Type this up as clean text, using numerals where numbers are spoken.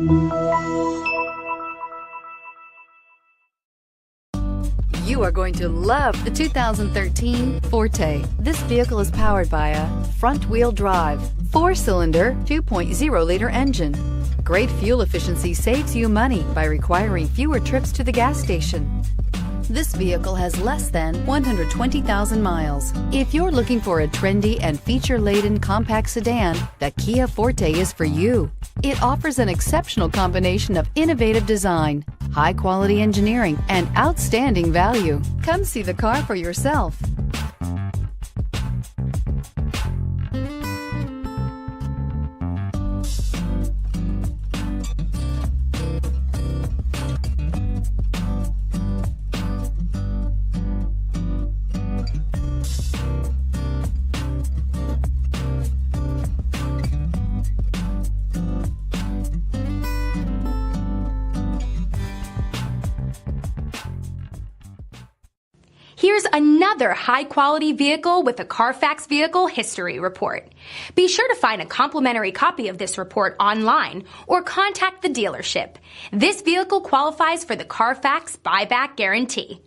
You are going to love the 2013 Forte. This vehicle is powered by a front-wheel drive, 4-cylinder, 2.0-liter engine. Great fuel efficiency saves you money by requiring fewer trips to the gas station. This vehicle has less than 120,000 miles. If you're looking for a trendy and feature-laden compact sedan, the Kia Forte is for you. It offers an exceptional combination of innovative design, high-quality engineering, and outstanding value. Come see the car for yourself. Here's another high-quality vehicle with a Carfax Vehicle History Report. Be sure to find a complimentary copy of this report online or contact the dealership. This vehicle qualifies for the Carfax Buyback Guarantee.